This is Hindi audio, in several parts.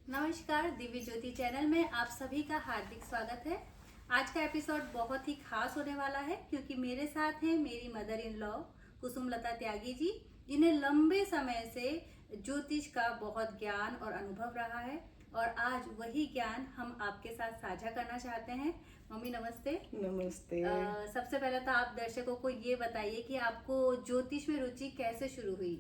नमस्कार, दिव्य ज्योति चैनल में आप सभी का हार्दिक स्वागत है। आज का एपिसोड बहुत ही खास होने वाला है क्योंकि मेरे साथ हैं मेरी mother in law Kusumlata Tyagi ji, जिन्हें लंबे समय से ज्योतिष का बहुत ज्ञान और अनुभव रहा है और आज वही ज्ञान हम आपके साथ साझा करना चाहते हैं। मम्मी नमस्ते। नमस्ते। सबसे पहले तो आप दर्शकों को ये बताइए कि आपको ज्योतिष में रुचि कैसे शुरू हुई?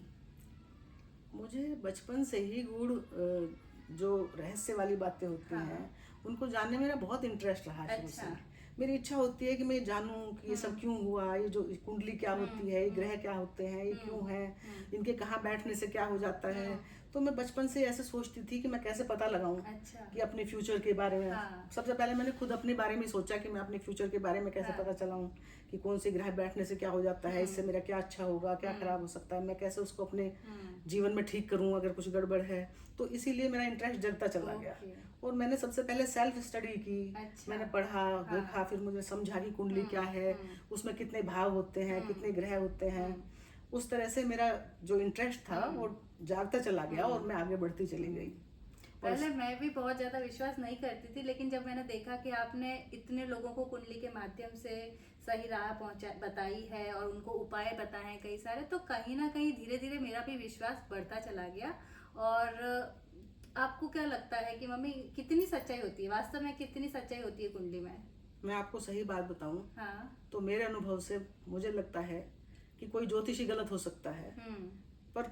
मुझे बचपन से ही गूढ़ जो रहस्य वाली बातें होती हाँ। हैं उनको जानने में मेरा बहुत इंटरेस्ट रहा शुरू अच्छा। से। मेरी इच्छा होती है कि मैं जानूं कि ये सब क्यों हुआ, ये जो कुंडली क्या होती है, ये ग्रह क्या होते हैं, ये क्यों है, इनके कहाँ बैठने से क्या हो जाता है। तो मैं बचपन से ऐसे सोचती थी कि मैं कैसे पता लगाऊं अच्छा। कि अपने फ्यूचर के बारे में। हाँ। सबसे पहले मैंने खुद अपने बारे में सोचा कि मैं अपने फ्यूचर के बारे में कैसे हाँ। पता चलाऊं कि कौन से ग्रह बैठने से क्या हो जाता है, इससे मेरा क्या अच्छा होगा, क्या खराब हो सकता है, मैं कैसे उसको अपने जीवन में ठीक करूं अगर कुछ गड़बड़ है। तो इसीलिए मेरा इंटरेस्ट जगता चला गया और मैंने सबसे पहले सेल्फ स्टडी की। अच्छा। मैंने पढ़ा देखा, फिर मुझे समझा कि कुंडली क्या है, उसमें कितने भाव होते हैं, कितने ग्रह होते हैं। उस तरह से मेरा जो इंटरेस्ट था वो जागता चला गया और मैं आगे बढ़ती चली गई। पहले मैं भी बहुत ज्यादा विश्वास नहीं करती थी, लेकिन जब मैंने देखा कि आपने इतने लोगों को कुंडली के माध्यम से सही राह पहुंचा बताई है और उनको उपाय बताए हैं कई सारे, तो कहीं ना कहीं धीरे धीरे मेरा भी विश्वास बढ़ता चला गया। और आपको क्या लगता है कि मम्मी कितनी सच्चाई होती है, वास्तव में कितनी सच्चाई होती है कुंडली में? मैं आपको सही बात बताऊं हाँ। तो मेरे अनुभव से मुझे लगता है कि कोई ज्योतिषी गलत हो सकता है पर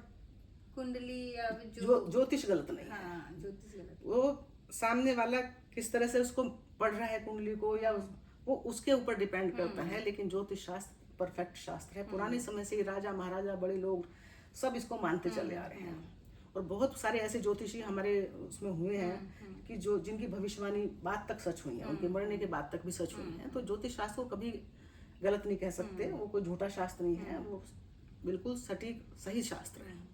कुंडली या ज्योतिष गलत नहीं है। हाँ, ज्योतिष गलत। वो सामने वाला किस तरह से उसको पढ़ रहा है कुंडली को या वो उसके ऊपर डिपेंड करता है। लेकिन ज्योतिष शास्त्र परफेक्ट शास्त्र है। पुराने समय से ही राजा महाराजा बड़े लोग सब इसको मानते चले आ रहे हैं और बहुत सारे ऐसे ज्योतिषी हमारे उसमें हुए हैं कि जो जिनकी भविष्यवाणी बाद तक सच हुई है, उनके मरने के बाद तक भी सच हुई है। तो ज्योतिष शास्त्र को कभी गलत नहीं कह सकते, वो कोई झूठा शास्त्र नहीं है, वो बिल्कुल सटीक सही शास्त्र है।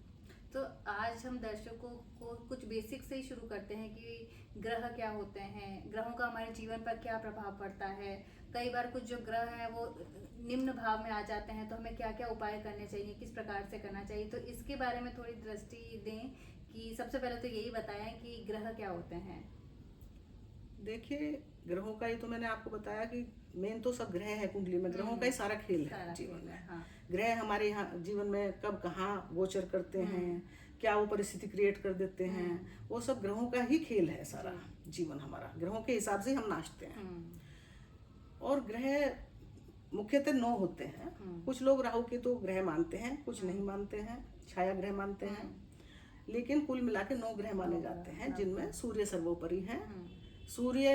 तो आज हम दर्शकों को कुछ बेसिक से ही शुरू करते हैं कि ग्रह क्या होते हैं, ग्रहों का हमारे जीवन पर क्या प्रभाव पड़ता है। कई बार कुछ जो ग्रह हैं वो निम्न भाव में आ जाते हैं, तो हमें क्या क्या उपाय करने चाहिए, किस प्रकार से करना चाहिए, तो इसके बारे में थोड़ी दृष्टि दें। कि सबसे पहले तो यही बताएं कि ग्रह क्या होते हैं। देखिए, ग्रहों का ही तो मैंने आपको बताया कि मेन तो सब ग्रह है कुंडली में, ग्रहों का ही सारा खेल है जीवन में। हाँ। ग्रह हमारे यहाँ जीवन में कब कहाँ गोचर करते हैं, क्या वो परिस्थिति क्रिएट कर देते हैं, वो सब ग्रहों का ही खेल है। सारा जीवन हमारा ग्रहों के हिसाब से हम नाचते हैं। और ग्रह मुख्यतः 9 होते हैं। कुछ लोग राहु के तो ग्रह मानते हैं, कुछ नहीं मानते हैं, छाया ग्रह मानते हैं, लेकिन कुल मिला के 9 ग्रह माने जाते हैं, जिनमें सूर्य सर्वोपरि है। सूर्य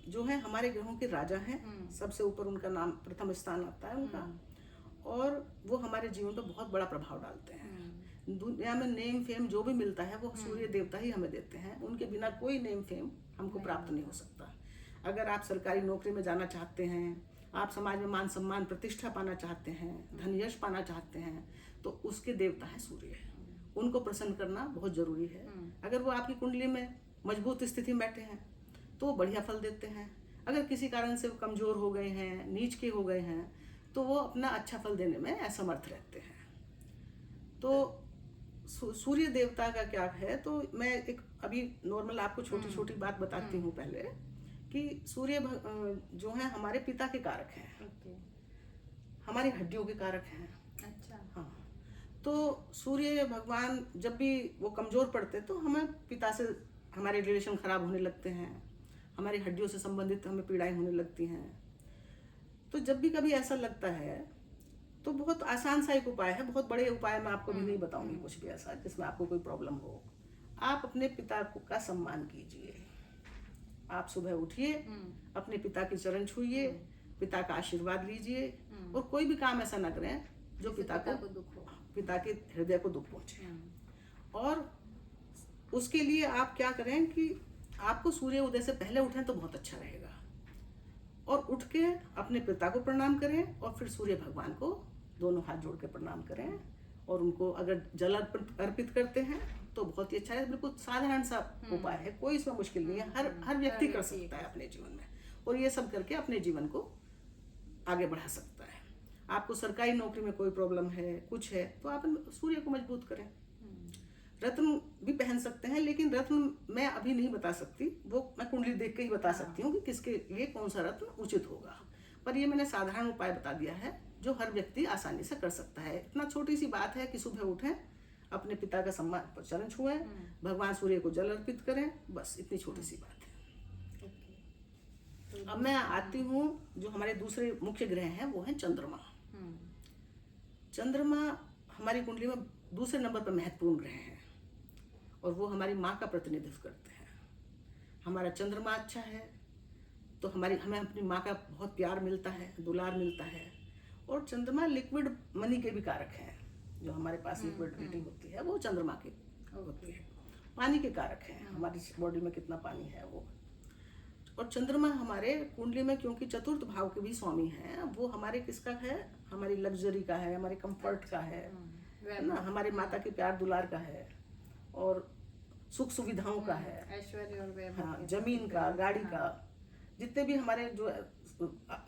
जो है हमारे ग्रहों के राजा हैं, सबसे ऊपर उनका नाम प्रथम स्थान आता है उनका, और वो हमारे जीवन पर बहुत बड़ा प्रभाव डालते हैं। दुनिया में नेम फेम जो भी मिलता है वो सूर्य देवता ही हमें देते हैं, उनके बिना कोई नेम फेम हमको प्राप्त नहीं हो सकता। अगर आप सरकारी नौकरी में जाना चाहते हैं, आप समाज में मान सम्मान प्रतिष्ठा पाना चाहते हैं, धन यश पाना चाहते हैं, तो उसके देवता है सूर्य। उनको प्रसन्न करना बहुत जरूरी है। अगर वो आपकी कुंडली में मजबूत स्थिति में बैठे हैं तो वो बढ़िया फल देते हैं। अगर किसी कारण से वो कमजोर हो गए हैं, नीच के हो गए हैं, तो वो अपना अच्छा फल देने में असमर्थ रहते हैं। तो सूर्य देवता का क्या है, तो मैं एक अभी नॉर्मल आपको छोटी छोटी बात बताती हूँ पहले कि सूर्य जो है हमारे पिता के कारक हैं, हमारी हड्डियों के कारक हैं। अच्छा। हाँ, तो सूर्य भगवान जब भी वो कमजोर पड़ते तो हमें पिता से हमारे रिलेशन खराब होने लगते हैं, हमारी हड्डियों से संबंधित हमें पीड़ाएं होने लगती हैं। तो जब भी कभी ऐसा लगता है तो बहुत आसान सा एक उपाय है, बहुत बड़े उपाय मैं आपको भी नहीं बताऊंगी कुछ भी ऐसा जिसमें आपको कोई प्रॉब्लम हो। आप अपने पिता का सम्मान कीजिए। आप सुबह उठिए, अपने पिता के चरण छूइए, पिता का आशीर्वाद लीजिए और कोई भी काम ऐसा ना करें जो पिता को दुख हो, पिता के हृदय को दुख पहुंचे। और उसके लिए आप क्या करें कि आपको सूर्य उदय से पहले उठें तो बहुत अच्छा रहेगा, और उठ के अपने पिता को प्रणाम करें और फिर सूर्य भगवान को दोनों हाथ जोड़ के प्रणाम करें। और उनको अगर जल अर्पित करते हैं तो बहुत ही अच्छा है। बिल्कुल साधारण सा उपाय है, कोई इसमें मुश्किल नहीं है, हर व्यक्ति कर सकता है अपने जीवन में, और ये सब करके अपने जीवन को आगे बढ़ा सकता है। आपको सरकारी नौकरी में कोई प्रॉब्लम है, कुछ है, तो आप सूर्य को मजबूत करें। रत्न भी पहन सकते हैं, लेकिन रत्न मैं अभी नहीं बता सकती, वो मैं कुंडली देख के ही बता सकती हूँ कि किसके लिए कौन सा रत्न उचित होगा। पर ये मैंने साधारण उपाय बता दिया है जो हर व्यक्ति आसानी से कर सकता है। इतना छोटी सी बात है कि सुबह उठें, अपने पिता का सम्मान चरण छुएं, भगवान सूर्य को जल अर्पित करें, बस इतनी छोटी सी बात है। अब मैं आती हूँ जो हमारे दूसरे मुख्य ग्रह हैं, वो है चंद्रमा। चंद्रमा हमारी कुंडली में दूसरे नंबर पर महत्वपूर्ण ग्रह है और वो हमारी माँ का प्रतिनिधित्व करते हैं। हमारा चंद्रमा अच्छा है तो हमें अपनी माँ का बहुत प्यार मिलता है, दुलार मिलता है। और चंद्रमा लिक्विड मनी के भी कारक हैं, जो हमारे पास लिक्विड रीडिंग होती है वो चंद्रमा की होती है। पानी के कारक हैं, हमारी बॉडी में कितना पानी है वो। और चंद्रमा हमारे कुंडली में क्योंकि चतुर्थ भाव के भी स्वामी हैं, वो हमारे किसका है, हमारी लग्जरी का है, हमारे कंफर्ट का है ना, हमारे माता के प्यार दुलार का है और सुख सुविधाओं का है, ऐश्वर्य और वैभव, हाँ, जमीन का, गाड़ी का, जितने भी हमारे जो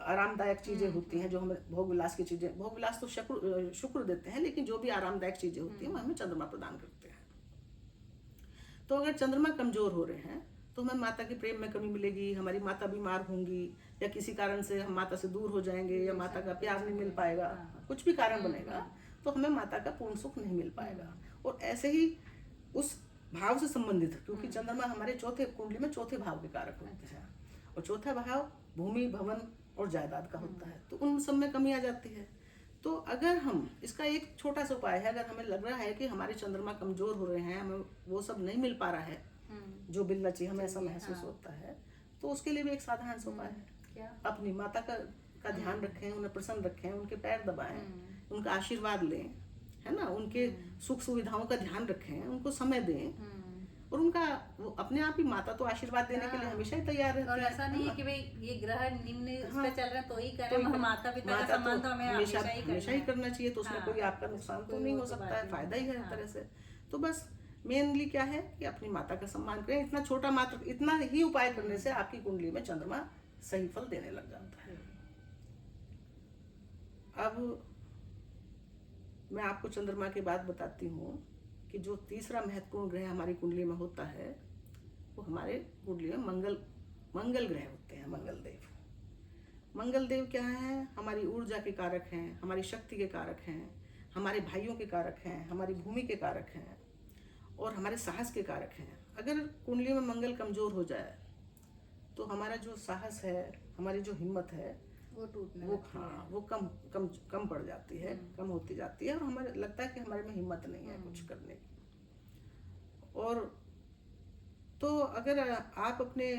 आरामदायक चीजें होती हैं, जो हमें भोग विलास की चीजें, भोग विलास तो शुक्र देते हैं, लेकिन जो भी आरामदायक चीजें होती हैं वो हमें चंद्रमा प्रदान करते हैं। तो अगर चंद्रमा कमजोर हो रहे हैं तो हमें माता के प्रेम में कमी मिलेगी, हमारी माता बीमार होंगी, या किसी कारण से हम माता से दूर हो जाएंगे, या माता का प्यार नहीं मिल पाएगा, कुछ भी कारण बनेगा तो हमें माता का पूर्ण सुख नहीं मिल पाएगा। और ऐसे ही उस भाव से संबंधित, क्योंकि चंद्रमा हमारे चौथे कुंडली में चौथे भाव के कारक होते हैं और चौथा भाव भूमि, भवन और जायदाद का होता है, तो उन सब में कमी आ जाती है। तो अगर हम, इसका एक छोटा सा उपाय है, अगर हमें लग रहा है कि हमारे चंद्रमा कमजोर हो रहे हैं, हमें वो सब नहीं मिल पा रहा है जो मिलना चाहिए, हमें ऐसा महसूस होता है, तो उसके लिए भी एक साधारण सा उपाय है, क्या अपनी माता का ध्यान रखें, उन्हें प्रसन्न रखें, उनके पैर दबाएं, उनका आशीर्वाद लें, है ना, उनके सुख सुविधाओं का ध्यान रखें, उनको समय दें और उनका वो अपने आप ही, माता तो आशीर्वाद देने के लिए हमेशा ही तैयार रहती है। और ऐसा नहीं है कि भाई ये ग्रह निम्न इस पे चल रहे हैं तो ही करें, माता पिता का सम्मान तो हमें हमेशा ही करना चाहिए, तो उसमें कोई आपका नुकसान तो नहीं हो सकता है, फायदा ही है एक तरह से। तो बस मेनली क्या है कि अपनी माता का सम्मान करें। इतना छोटा मात्र, इतना ही उपाय करने से आपकी कुंडली में चंद्रमा सही फल देने लग जाता है। अब मैं आपको चंद्रमा के बाद बताती हूँ कि जो तीसरा महत्वपूर्ण ग्रह हमारी कुंडली में होता है वो हमारे कुंडली में मंगल ग्रह होते हैं। मंगल देव क्या है, हमारी ऊर्जा के कारक हैं, हमारी शक्ति के कारक हैं, हमारे भाइयों के कारक हैं, हमारी भूमि के कारक हैं और हमारे साहस के कारक हैं। अगर कुंडली में मंगल कमजोर हो जाए तो हमारा जो साहस है, हमारी जो हिम्मत है वो टूटने वो कम पड़ जाती है, कम होती जाती है और हमें लगता है कि हमारे में हिम्मत नहीं है कुछ करने की। और तो अगर आप अपने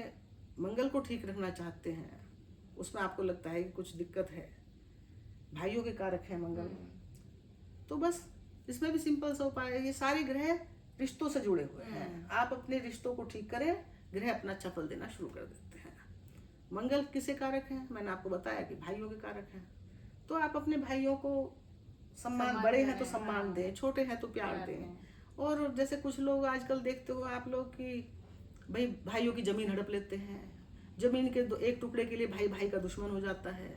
मंगल को ठीक रखना चाहते हैं, उसमें आपको लगता है कि कुछ दिक्कत है, भाइयों के कारक है मंगल, तो बस इसमें भी सिंपल सा उपाय है। ये सारे ग्रह रिश्तों से जुड़े हुए हैं, आप अपने रिश्तों को ठीक करें, ग्रह अपना अच्छा फल देना शुरू कर देते हैं। मंगल किसे कारक हैं, मैंने आपको बताया कि भाइयों के कारक हैं। तो आप अपने भाइयों को सम्मान, बड़े हैं तो सम्मान दें, छोटे हैं तो प्यार दें। और जैसे कुछ लोग आजकल देखते हो आप लोग कि भाई भाइयों की जमीन हड़प लेते हैं, जमीन के एक टुकड़े के लिए भाई का दुश्मन हो जाता है।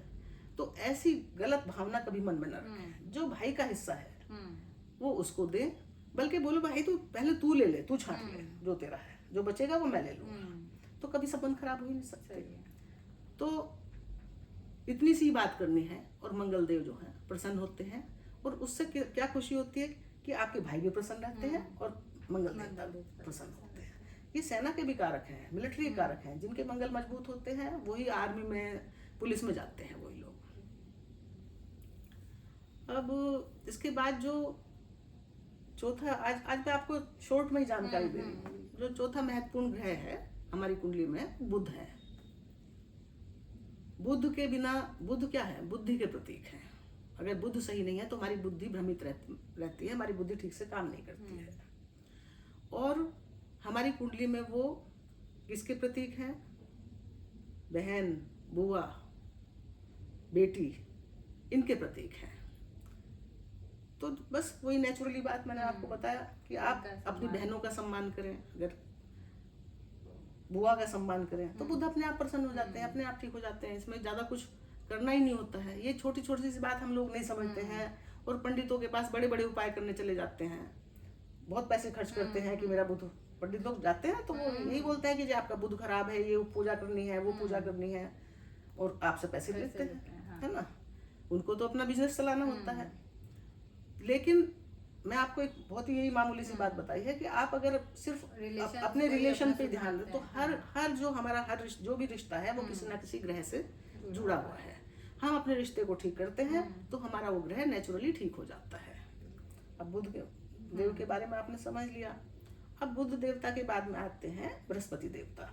तो ऐसी गलत भावना कभी मन में न रखें। जो भाई का हिस्सा है वो उसको दे, बल्कि बोलो भाई तू पहले तू ले ले, तू छांट ले, जो तेरा है, जो बचेगा वो मैं ले लूंगा। तो कभी संबंध खराब हो ही नहीं सकते। तो इतनी सी बात करनी है और मंगल देव जो है प्रसन्न होते हैं और उससे क्या खुशी होती है कि आपके भाई भी प्रसन्न रहते हैं और मंगल देव प्रसन्न होते हैं। ये सेना के भी कारक हैं, मिलिट्री के कारक हैं। जिनके मंगल मजबूत होते हैं वही आर्मी में, पुलिस में जाते हैं वही लोग। अब इसके बाद जो चौथा, आज मैं आपको शॉर्ट में ही जानकारी दे रही हूँ। जो चौथा महत्वपूर्ण ग्रह है हमारी कुंडली में, बुध है। बुध के बिना, बुध क्या है, बुद्धि के प्रतीक है। अगर बुध सही नहीं है तो हमारी बुद्धि भ्रमित रहती है, हमारी बुद्धि ठीक से काम नहीं करती है। और हमारी कुंडली में वो किसके प्रतीक हैं, बहन, बुआ, बेटी, इनके प्रतीक हैं। तो बस वही नेचुरली बात मैंने आपको बताया कि आप अपनी बहनों का सम्मान करें, अगर बुआ का सम्मान करें तो बुध अपने आप प्रसन्न हो जाते हैं, अपने आप ठीक हो जाते हैं। इसमें ज्यादा कुछ करना ही नहीं होता है। ये छोटी छोटी सी बात हम लोग नहीं समझते हैं और पंडितों के पास बड़े बड़े उपाय करने चले जाते हैं। बहुत पैसे खर्च करते हैं कि मेरा बुध, पंडित लोग जाते हैं तो वो यही बोलते हैं कि जी आपका बुध खराब है, ये पूजा करनी है, वो पूजा करनी है, और आपसे पैसे लेते हैं, है ना। उनको तो अपना बिजनेस चलाना होता है। लेकिन मैं आपको एक बहुत ही यही मामूली सी बात बताई है कि आप अगर सिर्फ अपने रिलेशन पे ध्यान दें तो हर जो हमारा जो भी रिश्ता है वो किसी ना किसी ग्रह से जुड़ा हुआ है। हम अपने रिश्ते को ठीक करते हैं तो हमारा वो ग्रह नेचुरली ठीक हो जाता है। अब बुध देव के बारे में आपने समझ लिया। अब बुध देवता के बाद में आते हैं बृहस्पति देवता,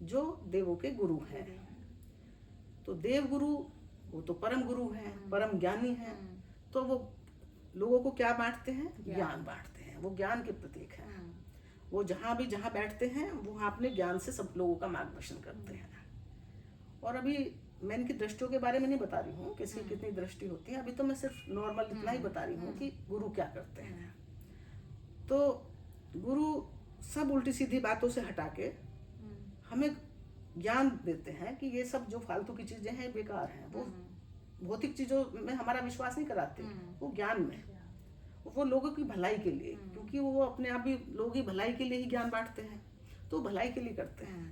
जो देवों के गुरु हैं। तो देव गुरु वो तो परम गुरु हैं, परम ज्ञानी हैं। तो वो लोगों को क्या बांटते हैं? ज्ञान बांटते हैं। वो ज्ञान के प्रतीक हैं। वो जहाँ बैठते हैं वो अपने ज्ञान से सब लोगों का मार्गदर्शन करते हैं। और अभी मैं इनकी दृष्टियों के बारे में नहीं बता रही हूँ किसकी कितनी दृष्टि होती है, अभी तो मैं सिर्फ नॉर्मल इतना ही बता रही हूँ कि गुरु क्या करते हैं। तो गुरु सब उल्टी सीधी बातों से हटा के हमें ज्ञान देते हैं कि ये सब जो फालतू की चीजें हैं बेकार हैं। वो भौतिक चीजों में हमारा विश्वास नहीं कराते, वो ज्ञान में, वो लोगों की भलाई के लिए, क्योंकि वो अपने आप भी लोगों की भलाई के लिए ही ज्ञान बांटते हैं, तो भलाई के लिए करते हैं।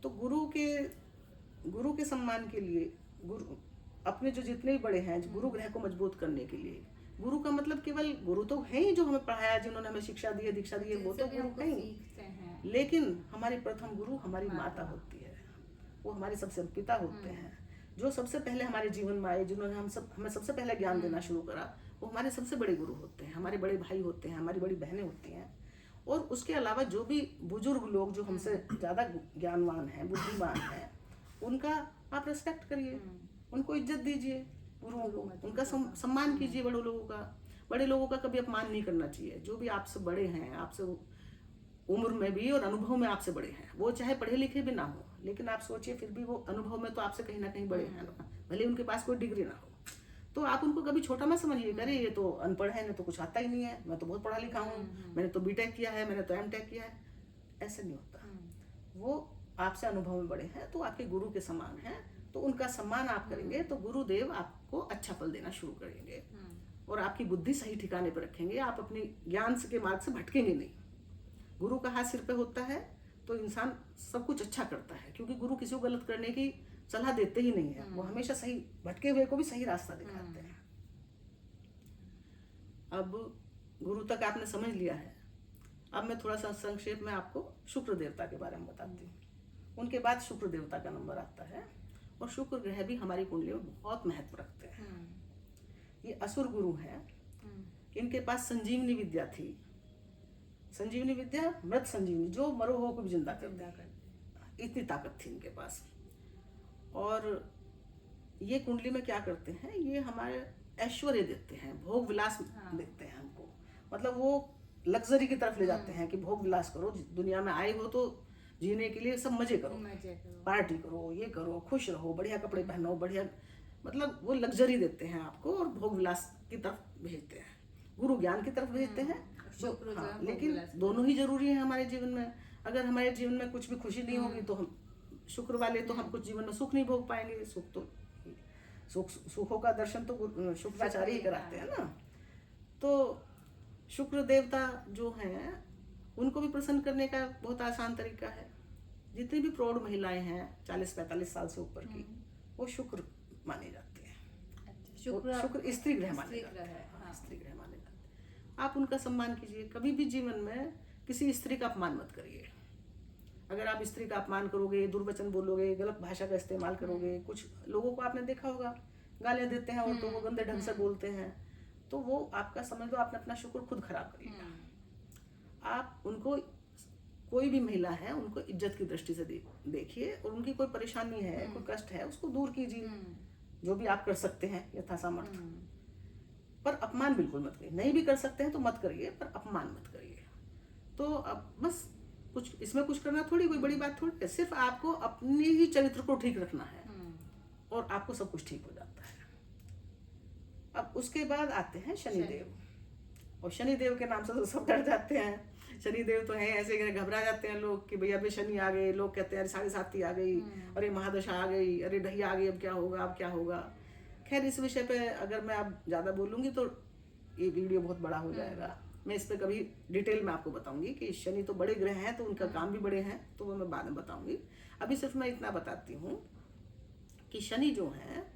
तो गुरु के सम्मान के लिए, गुरु अपने जो जितने भी बड़े हैं, गुरु ग्रह को मजबूत करने के लिए, गुरु का मतलब केवल गुरु तो है ही जो हमें पढ़ाया, जिन्होंने हमें शिक्षा दी है, दीक्षा दी है, वो तो गुरु है ही। लेकिन हमारी प्रथम गुरु हमारी माता होती है, वो हमारे सबसे पिता होते हैं, जो सबसे पहले हमारे जीवन में आए, जिन्होंने हमें सबसे पहले ज्ञान देना शुरू करा, वो हमारे सबसे बड़े गुरु होते हैं, हमारे बड़े भाई होते हैं, हमारी बड़ी बहनें होती हैं। और उसके अलावा जो भी बुजुर्ग लोग जो हमसे ज़्यादा ज्ञानवान हैं, बुद्धिमान हैं, उनका आप रिस्पेक्ट करिए, उनको इज्जत दीजिए, गुरुओं को उनका सम्मान कीजिए। बड़े लोगों का कभी अपमान नहीं करना चाहिए। जो भी आपसे बड़े हैं, आपसे उम्र में भी और अनुभव में आपसे बड़े हैं, वो चाहे पढ़े लिखे भी ना हो, लेकिन आप सोचिए फिर भी वो अनुभव में तो आपसे कहीं ना कहीं बड़े हैं, भले उनके पास कोई डिग्री ना हो। तो आप उनको कभी छोटा मत समझिए, अरे ये तो अनपढ़ है, इन्हें तो कुछ आता ही नहीं है, मैं तो बहुत पढ़ा लिखा हूँ, मैंने तो बीटेक किया है, मैंने तो एमटेक किया है। ऐसे नहीं होता। वो आपसे अनुभव में बड़े हैं, तो आपके गुरु के समान हैं, तो उनका सम्मान आप करेंगे तो गुरुदेव आपको अच्छा फल देना शुरू करेंगे और आपकी बुद्धि सही ठिकाने पर रखेंगे। आप अपने ज्ञान के मार्ग से भटकेंगे नहीं। गुरु का हाथ सिर पे होता है तो इंसान सब कुछ अच्छा करता है, क्योंकि गुरु किसी को गलत करने की सलाह देते ही नहीं है। वो हमेशा सही, भटके हुए को भी सही रास्ता दिखाते हैं। अब गुरु तक आपने समझ लिया है। अब मैं थोड़ा सा संक्षेप में आपको शुक्र देवता के बारे में बताती हूँ। उनके बाद शुक्र देवता का नंबर आता है, और शुक्र ग्रह भी हमारी कुंडली में बहुत महत्व रखते हैं। ये असुर गुरु हैं। इनके पास संजीवनी विद्या थी। संजीवनी विद्या, मृत संजीवनी, जो मरो हो को भी जिंदा कर दे, इतनी ताकत थी इनके पास। और ये कुंडली में क्या करते हैं, ये हमारे ऐश्वर्य देते हैं, भोग विलास देते हैं हमको। मतलब वो लग्जरी की तरफ ले जाते हैं कि भोग विलास करो, दुनिया में आए हो तो जीने के लिए सब मजे करो, पार्टी करो, ये करो, खुश रहो, बढ़िया कपड़े पहनो, बढ़िया, मतलब वो लग्जरी देते हैं आपको और भोग विलास की तरफ भेजते हैं। गुरु ज्ञान की तरफ भेजते हैं। हाँ, लेकिन दोनों ही जरूरी है हमारे जीवन में। अगर हमारे जीवन में कुछ भी खुशी नहीं होगी तो हम शुक्र वाले तो हम कुछ जीवन में सुख नहीं भोग पाएंगे। सुखों का दर्शन तो शुक्राचार्य ही कराते हैं ना। तो शुक्र देवता जो हैं उनको भी प्रसन्न करने का बहुत आसान तरीका है। जितनी भी प्रौढ़ महिलाएं हैं 40-45 साल से ऊपर की, वो शुक्र माने जाते हैं। शुक्र स्त्री ग्रह माने जाते हैं। स्त्री ग्रह माने जाते हैं। आप उनका सम्मान कीजिए। कभी भी जीवन में किसी स्त्री का अपमान मत करिए। अगर आप स्त्री का अपमान करोगे, दुर्वचन बोलोगे, गलत भाषा का इस्तेमाल करोगे, कुछ लोगों को आपने देखा होगा गालियां देते हैं औरतों को, गंदे ढंग से बोलते हैं, तो वो आपका समझ लो आपने अपना शुक्र खुद खराब करिएगा। आप उनको, कोई भी महिला है, उनको इज्जत की दृष्टि से देखिए, और उनकी कोई परेशानी है, कोई कष्ट है, उसको दूर कीजिए, जो भी आप कर सकते हैं यथासामर्थ। पर अपमान बिल्कुल मत करिए। नहीं भी कर सकते हैं तो मत करिए, पर अपमान मत करिए। तो अब बस कुछ इसमें कुछ करना थोड़ी कोई बड़ी बात थोड़ी है। सिर्फ आपको अपने ही चरित्र को ठीक रखना है और आपको सब कुछ ठीक हो जाता है। अब उसके बाद आते हैं शनिदेव, और शनिदेव के नाम से तो सब डर जाते हैं। शनिदेव तो है ऐसे, घबरा जाते हैं लोग कि भैया अभी शनि आ गए। लोग कहते हैं अरे 7.5 आ गई, अरे महादशा आ गई, अरे ढैया आ गई, अब क्या होगा, अब क्या होगा। खैर इस विषय पे अगर मैं अब ज़्यादा बोलूँगी तो ये वीडियो बहुत बड़ा हो जाएगा, मैं इस पे कभी डिटेल में आपको बताऊंगी कि शनि तो बड़े ग्रह हैं तो उनका काम भी बड़े हैं, तो वो मैं बाद में बताऊंगी। अभी सिर्फ मैं इतना बताती हूँ कि शनि जो है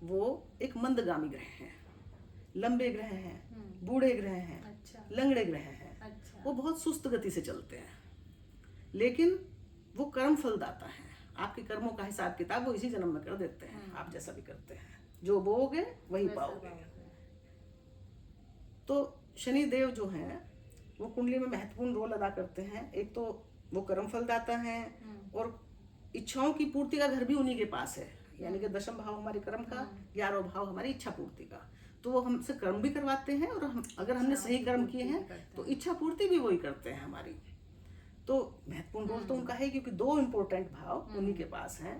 वो एक मंदगामी ग्रह है, लंबे ग्रह हैं, बूढ़े ग्रह हैं, अच्छा, लंगड़े ग्रह हैं, अच्छा, वो बहुत सुस्त गति से चलते हैं, लेकिन वो कर्म फलदाता है। आपके कर्मों का हिसाब किताब वो इसी जन्म में कर देते हैं। आप जैसा भी करते हैं, जो बोओगे वही वैसा पाओगे। पाओगे। तो शनि देव जो हैं वो कुंडली में महत्वपूर्ण रोल अदा करते हैं। एक तो वो कर्म फलदाता है और इच्छाओं की पूर्ति का घर भी उन्हीं के पास है, यानी कि दशम भाव हमारे कर्म का, 11वां भाव हमारी इच्छा पूर्ति का। तो वो हमसे कर्म भी करवाते हैं और अगर हमने सही कर्म किए हैं तो इच्छा पूर्ति भी वही करते हैं हमारी। तो महत्वपूर्ण रोल तो उनका है, क्योंकि 2 इम्पोर्टेंट भाव उन्हीं के पास हैं।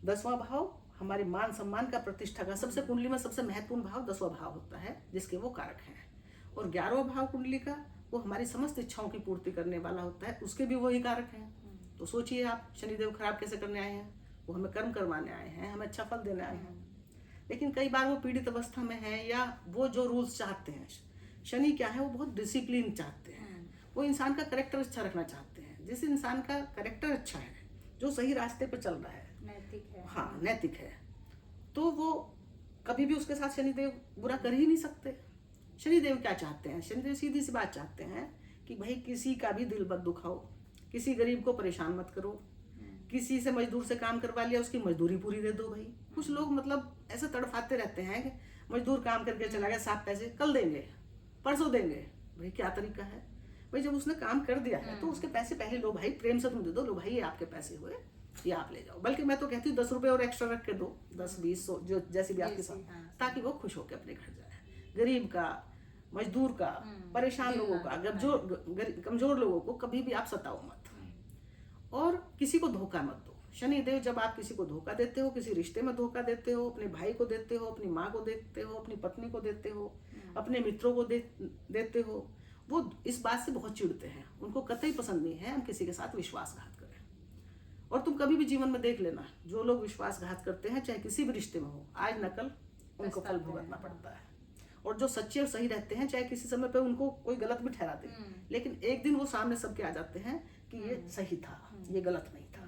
10वां भाव हमारे मान सम्मान का, प्रतिष्ठा का, सबसे कुंडली में सबसे महत्वपूर्ण भाव 10वां भाव होता है, जिसके वो कारक हैं। और 11वां भाव कुंडली का वो हमारी समस्त इच्छाओं की पूर्ति करने वाला होता है, उसके भी वही कारक हैं। तो सोचिए आप, शनिदेव खराब कैसे करने आए हैं? वो हमें कर्म करवाने आए हैं, हमें अच्छा फल देने आए हैं। लेकिन कई बार वो पीड़ित अवस्था में है, या वो जो रूल्स चाहते हैं, शनि क्या है, वो बहुत डिसिप्लिन चाहते हैं। वो इंसान का करेक्टर अच्छा रखना चाहते हैं। जिस इंसान का करेक्टर अच्छा है, जो सही रास्ते पर चल रहा है, नैतिक है, हाँ नैतिक है, तो वो कभी भी उसके साथ शनिदेव बुरा कर ही नहीं सकते। शनिदेव क्या चाहते हैं? शनिदेव सीधी सी बात चाहते हैं कि भाई किसी का भी दिल मत दुखाओ, किसी गरीब को परेशान मत करो, किसी से मजदूर से काम करवा लिया उसकी मजदूरी पूरी दे दो भाई। कुछ लोग मतलब ऐसे तड़फाते रहते हैं कि मजदूर काम करके चला गया, 7 पैसे कल देंगे, परसों देंगे। भाई क्या तरीका है भाई? जब उसने काम कर दिया है तो उसके पैसे पहले लो भाई, प्रेम से तुम दे दो, लो भाई ये आपके पैसे हुए, ये आप ले जाओ। बल्कि मैं तो कहती हूँ 10 रुपए और एक्स्ट्रा रख के दो, 10, 20, 100 जो जैसी भी आपके साथ, ताकि वो खुश होकर अपने घर जाए। गरीब का, मजदूर का, परेशान लोगों का, कमजोर लोगों को कभी भी आप सताओ मत, और किसी को धोखा मत दो। शनिदेव जब आप किसी को धोखा देते हो, किसी रिश्ते में धोखा देते हो, अपने भाई को देते हो, अपनी माँ को देते हो, अपनी पत्नी को देते हो, अपने मित्रों को देते हो, वो इस बात से बहुत चिढ़ते हैं। उनको कतई पसंद नहीं है हम किसी के साथ विश्वासघात करें। और तुम कभी भी जीवन में देख लेना, जो लोग विश्वासघात करते हैं, चाहे किसी भी रिश्ते में हो, आज न कल उनको फल भुगतना पड़ता है। और जो सच्चे और सही रहते हैं, चाहे किसी समय पे उनको कोई गलत भी ठहरा दे, लेकिन एक दिन वो सामने सबके आ जाते हैं कि ये सही था, ये गलत नहीं था।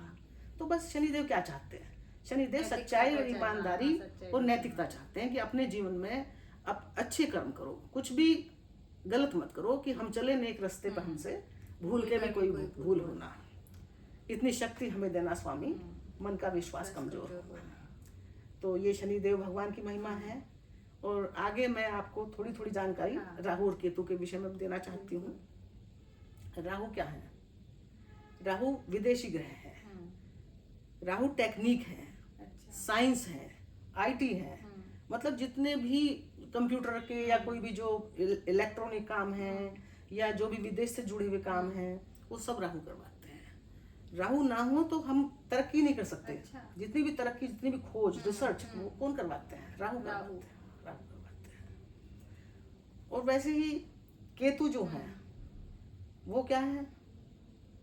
तो बस शनिदेव क्या चाहते हैं? शनिदेव सच्चाई और ईमानदारी और नैतिकता चाहते हैं कि अपने जीवन में आप अच्छे कर्म करो, कुछ भी गलत मत करो कि हम चले नेक रास्ते पर, हमसे भूल के भी कोई भूल होना। इतनी शक्ति हमें देना स्वामी, मन का विश्वास कमजोर हो। तो ये शनिदेव भगवान की महिमा है। और आगे मैं आपको थोड़ी थोड़ी जानकारी राहु और केतु के विषय में देना चाहती हूँ। राहु क्या है? राहु विदेशी ग्रह है, राहु टेक्निक है, साइंस है, आईटी है, मतलब जितने भी कंप्यूटर के या कोई भी जो इलेक्ट्रॉनिक काम है या जो भी विदेश से जुड़े हुए काम हैं, वो सब राहु करवाते हैं। राहु ना हो तो हम तरक्की नहीं कर सकते। जितनी भी तरक्की, जितनी भी खोज, रिसर्च, वो कौन करवाते हैं? राहु करवाते हैं। और वैसे ही केतु जो है वो क्या है?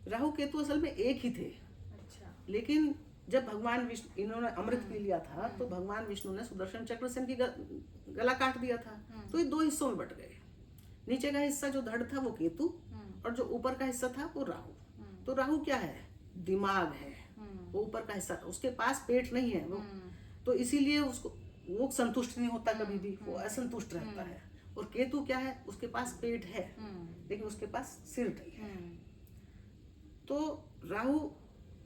राहु केतु असल में एक ही थे, लेकिन जब भगवान विष्णु, इन्होंने अमृत पी लिया था, तो भगवान विष्णु ने सुदर्शन चक्र से इनकी गला काट दिया था। तो ये 2 हिस्सों में बट गए। नीचे का हिस्सा जो धड़ था वो केतु, और जो ऊपर का हिस्सा था वो राहु। तो राहु क्या है? दिमाग है, वो ऊपर का हिस्सा था, उसके पास पेट नहीं है वो, तो इसीलिए उसको वो संतुष्ट नहीं होता, कभी भी वो असंतुष्ट रहता है। और केतु क्या है? उसके पास पेट है, लेकिन उसके पास सिर नहीं है। तो राहु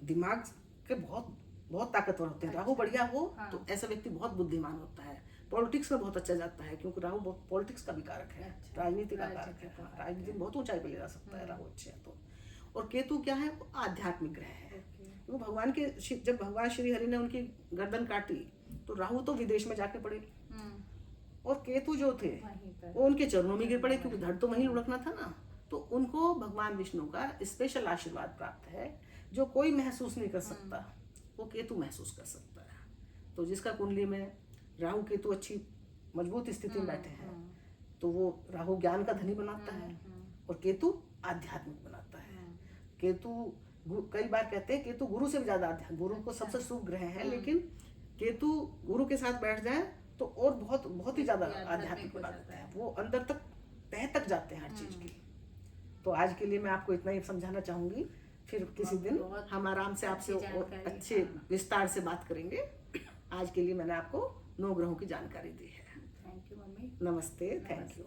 दिमाग के बहुत बहुत ताकतवर होते हैं। राहु बढ़िया हो तो ऐसा व्यक्ति बहुत बुद्धिमान होता है, पॉलिटिक्स में बहुत अच्छा जाता है, क्योंकि राहु बहुत पॉलिटिक्स का भी कारक है, राजनीति का कारक है। राजनीति में बहुत ऊंचाई पे ले जा सकता है राहु अच्छे है तो। और केतु क्या है? वो आध्यात्मिक ग्रह है। वो भगवान के, जब भगवान श्री हरि ने उनकी गर्दन काटी तो राहु तो विदेश में जाके पड़े, और केतु जो थे वो उनके चरणों में गिर पड़े, क्योंकि धड़ तो वहीं लुढ़कना था ना। तो उनको भगवान विष्णु का स्पेशल आशीर्वाद प्राप्त है, जो कोई महसूस नहीं कर सकता, वो केतु महसूस कर सकता है। तो जिसका कुंडली में राहु केतु अच्छी मजबूत स्थिति में बैठे हैं, तो वो राहु ज्ञान का धनी बनाता है और केतु आध्यात्मिक बनाता है। केतु कई बार कहते हैं केतु गुरु से भी ज्यादा आध्यात्मिक, गुरु को सबसे शुभ ग्रह है, लेकिन केतु गुरु के साथ बैठ जाए तो और बहुत बहुत ही ज्यादा आध्यात्मिक बना देता है। वो अंदर तक तह तक जाते हैं हर चीज की। तो आज के लिए मैं आपको इतना ही समझाना चाहूंगी, फिर किसी दिन हम आराम से आपसे अच्छे विस्तार से बात करेंगे। आज के लिए मैंने आपको 9 ग्रहों की जानकारी दी है। Thank you mummy. नमस्ते, थैंक यू।